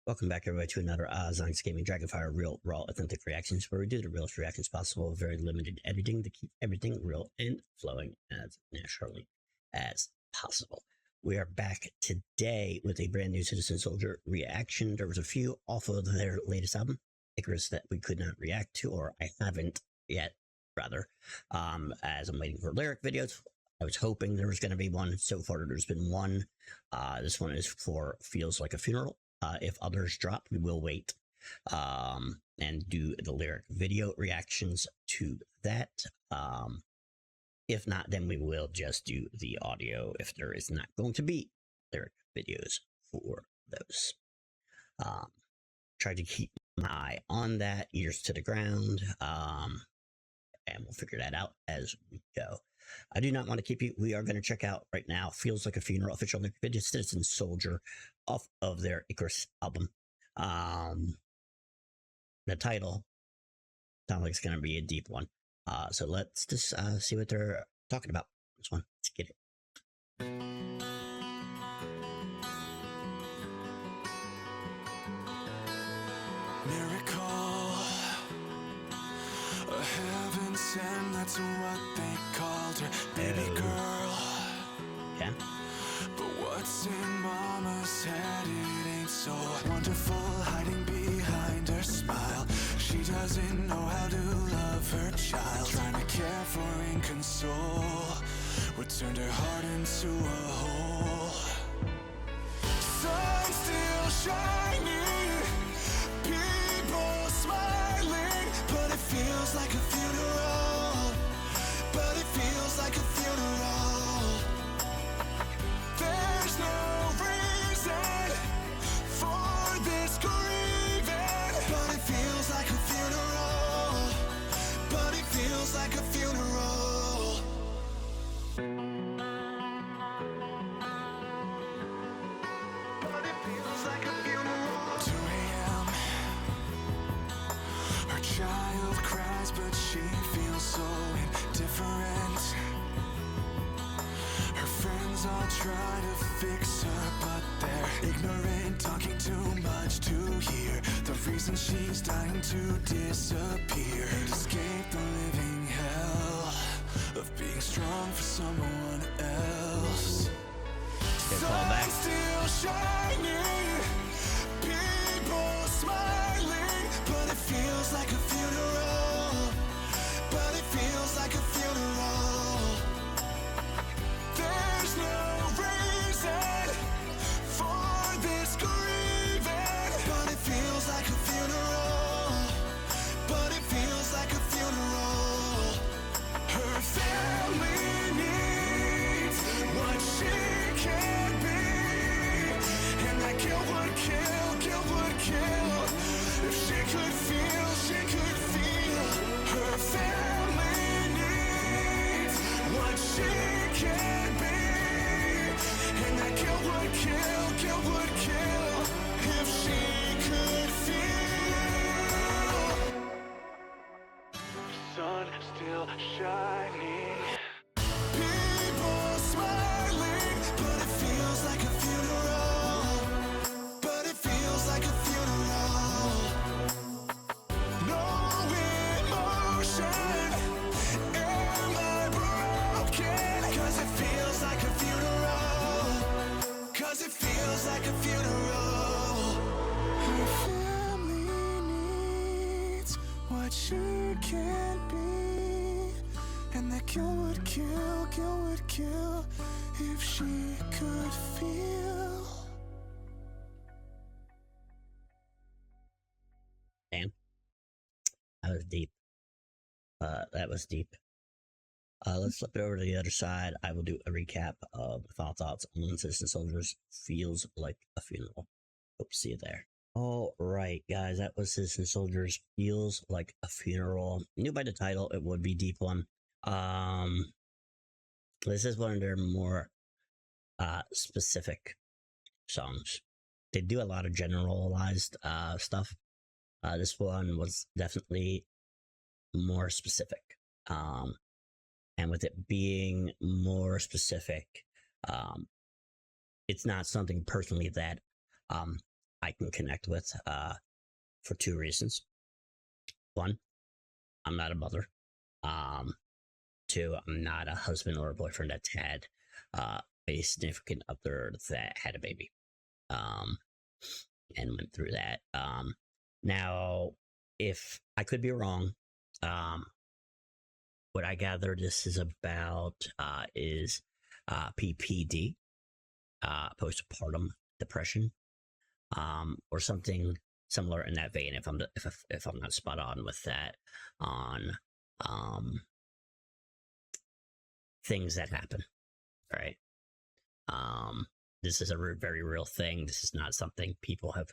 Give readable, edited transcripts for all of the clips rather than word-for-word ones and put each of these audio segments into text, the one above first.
Welcome back, everybody, to another Zonx Gaming Dragonfire Real Raw Authentic Reactions, where we do the realest reactions possible, very limited editing to keep everything real and flowing as naturally as possible. We are back today with a brand new Citizen Soldier reaction. There was a few off of their latest album, Icarus, that we could not react to, or I haven't yet, rather, as I'm waiting for lyric videos. I was hoping there was going to be one. So far, there's been one. This one is for Feels Like a Funeral. If others drop, we will wait and do the lyric video reactions to that. If not, then we will just do the audio if there is not going to be lyric videos for those. Try to keep my eye on that, ears to the ground, and we'll figure that out as we go. I do not want to keep you. We are going to check out right now Feels Like a Funeral, official lyric video, Citizen Soldier, off of their Icarus album. The title sounds like it's going to be a deep one. So let's just see what they're talking about. This one, let's get it. Miracle, a heaven sent, that's what they called her. Baby girl. Yeah. But what's in mama's head, it ain't so wonderful, hiding behind her smile. She doesn't know how to love her child, trying to care for and console what turned her heart into a hole. Sun still shining, people smiling, but it feels like a funeral. But it feels like a funeral. There's no reason for this grieving, but it feels like a funeral. But it feels like a funeral. But it feels like a funeral. 2 a.m. Her child cries, but she feels so indifferent. Her friends all try to fix her, but they're ignorant, talking too much to hear the reason she's dying to disappear and escape the living hell of being strong for someone else. Sun still shining, people smiling, but it feels like a funeral. But it feels like a funeral. There's no reason for this grieving, but it feels like a funeral. But it feels like a funeral. Her family needs what she can't be, and that guilt would kill. If she could feel, she could feel. Her family needs what she can't be, and that guilt would kill, if she could feel. Sun still shining, people smiling, but it feels like a funeral. But it feels like a funeral. No emotion, am I broken? 'Cause it feels like a funeral. 'Cause it feels like a funeral. Her family needs what she can't be, and that guilt would kill, if she could feel. Damn. That was deep. That was deep. Let's flip it over to the other side. I will do a recap of my thoughts on Citizen Soldiers Feels Like a Funeral. Hope to see you there. All right, guys, that was Citizen Soldiers Feels Like a Funeral. You knew by the title it would be deep one. This is one of their more specific songs. They do a lot of generalized stuff. This one was definitely more specific. And with it being more specific, it's not something personally that I can connect with for two reasons. One, I'm not a mother. Um, Two, I'm not a husband or a boyfriend that's had a significant other that had a baby um, and went through that. Now, if I could be wrong, um, what I gather this is about is PPD, postpartum depression, or something similar in that vein. If I'm not spot on with that, on um, things that happen, right? Um, this is a very real thing. This is not something people have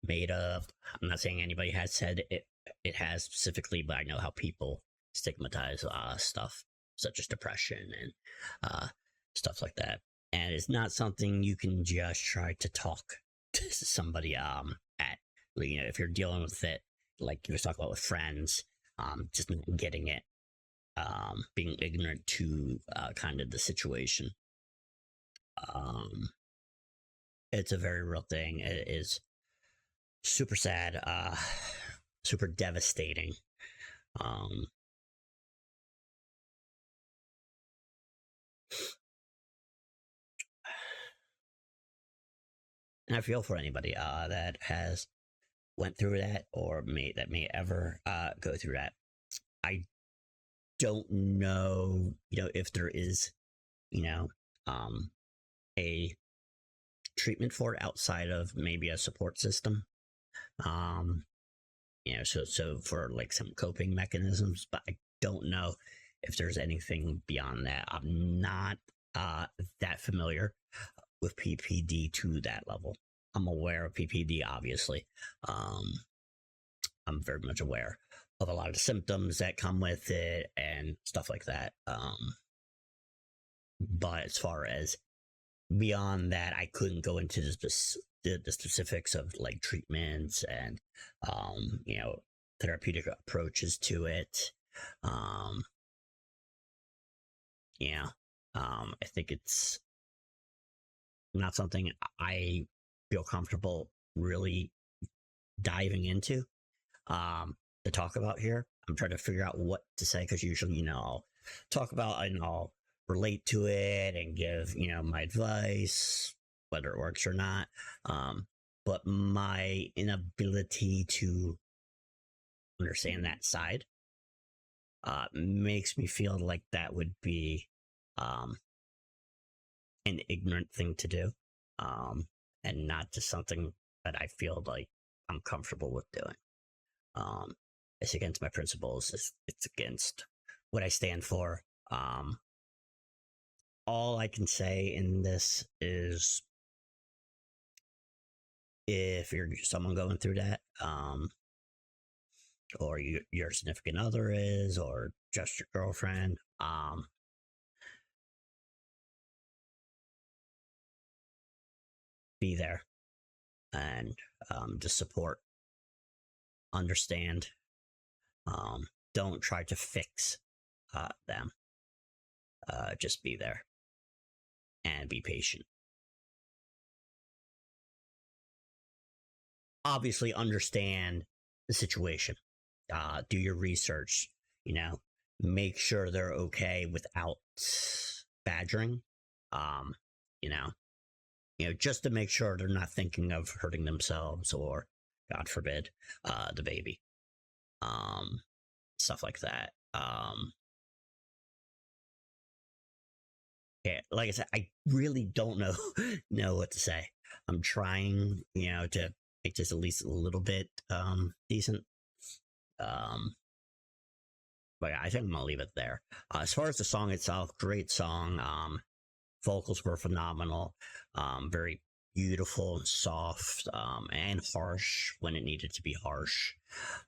made up. I'm not saying anybody has said it. It has specifically, but I know how people stigmatize stuff such as depression and uh, stuff like that. And it's not something you can just try to talk to somebody at. You know, if you're dealing with it, like you was talking about with friends, just not getting it, being ignorant to kind of the situation. It's a very real thing. It is super sad, super devastating. Um, and I feel for anybody that has went through that or may ever go through that. I don't know, if there is, you know, a treatment for it outside of maybe a support system. So for like some coping mechanisms, but I don't know if there's anything beyond that. I'm not that familiar with PPD to that level. I'm aware of PPD, obviously. I'm very much aware of a lot of the symptoms that come with it and stuff like that. But as far as beyond that, I couldn't go into the specifics of like treatments and, therapeutic approaches to it. Yeah. I think it's not something I feel comfortable really diving into to talk about here. I'm trying to figure out what to say because usually, I'll talk about and I'll relate to it and give, my advice, whether it works or not. But my inability to understand that side makes me feel like that would be an ignorant thing to do, and not just something that I feel like I'm comfortable with doing. It's against my principles. It's against what I stand for. All I can say in this is if you're someone going through that, or your significant other is, or just your girlfriend, be there and just support, understand. Don't try to fix them. Just be there and be patient. Obviously, understand the situation. Do your research. Make sure they're okay without badgering. Um, you know, just to make sure they're not thinking of hurting themselves or, God forbid, the baby. Stuff like that. Yeah, like I said, I really don't know what to say. I'm trying, to make this at least a little bit decent. But I think I'm gonna leave it there. As far as the song itself, great song. Vocals were phenomenal. Very beautiful and soft, and harsh when it needed to be harsh.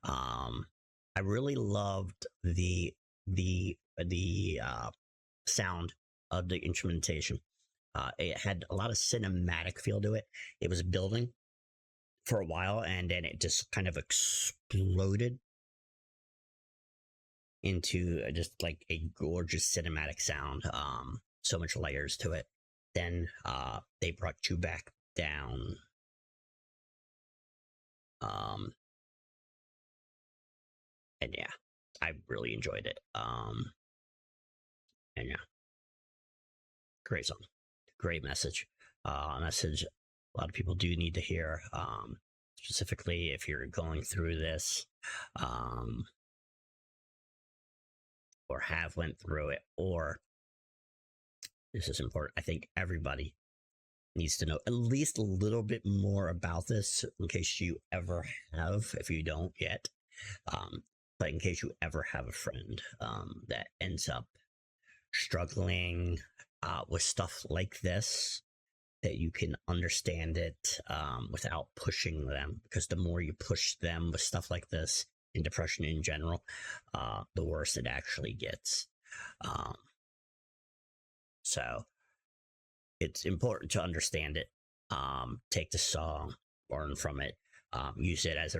I really loved the sound of the instrumentation. It had a lot of cinematic feel to it. It was building for a while, and then it just kind of exploded into just like a gorgeous cinematic sound. So much layers to it. Then they brought you back down And yeah, I really enjoyed it. And yeah, great song, great message. Message a lot of people do need to hear. Specifically, if you're going through this, um, or have went through it, or this is important. I think everybody needs to know at least a little bit more about this in case you ever have, if you don't yet. But in case you ever have a friend that ends up struggling with stuff like this, that you can understand it without pushing them. Because the more you push them with stuff like this, and depression in general, the worse it actually gets. So it's important to understand it. Take the song, learn from it, use it as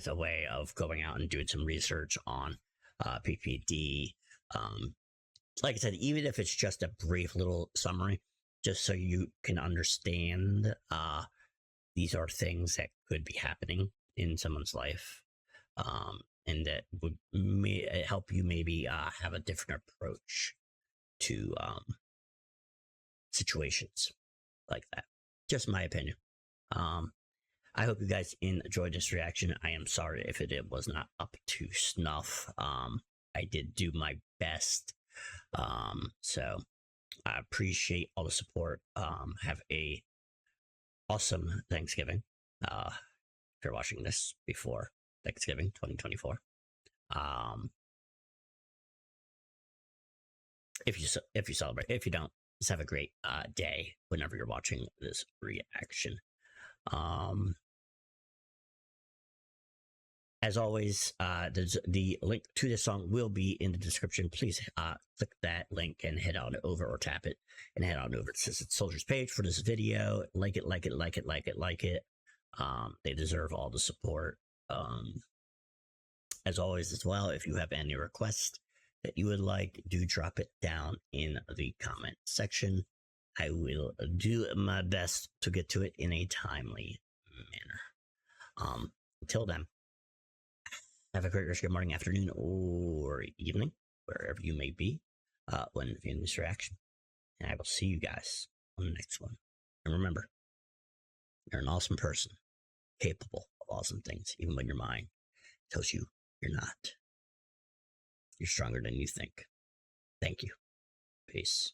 a way of going out and doing some research on PPD. Like I said, even if it's just a brief little summary, just so you can understand these are things that could be happening in someone's life, and that would help you maybe have a different approach to situations like that. Just my opinion. I hope you guys enjoyed this reaction. I am sorry if it was not up to snuff. I did do my best. So I appreciate all the support. Have a awesome Thanksgiving. If you're watching this before Thanksgiving 2024. If you celebrate, if you don't, just have a great day whenever you're watching this reaction. As always, the link to this song will be in the description. Please click that link and head on over, or tap it and head on over to Soldier's page for this video. Like it, like it, like it, like it, like it. They deserve all the support. As always, as well, if you have any requests that you would like, do drop it down in the comment section. I will do my best to get to it in a timely manner. Until then, have a great rest of your morning, afternoon, or evening, wherever you may be when viewing this reaction. And I will see you guys on the next one. And remember, you're an awesome person, capable of awesome things, even when your mind tells you you're not. You're stronger than you think. Thank you. Peace.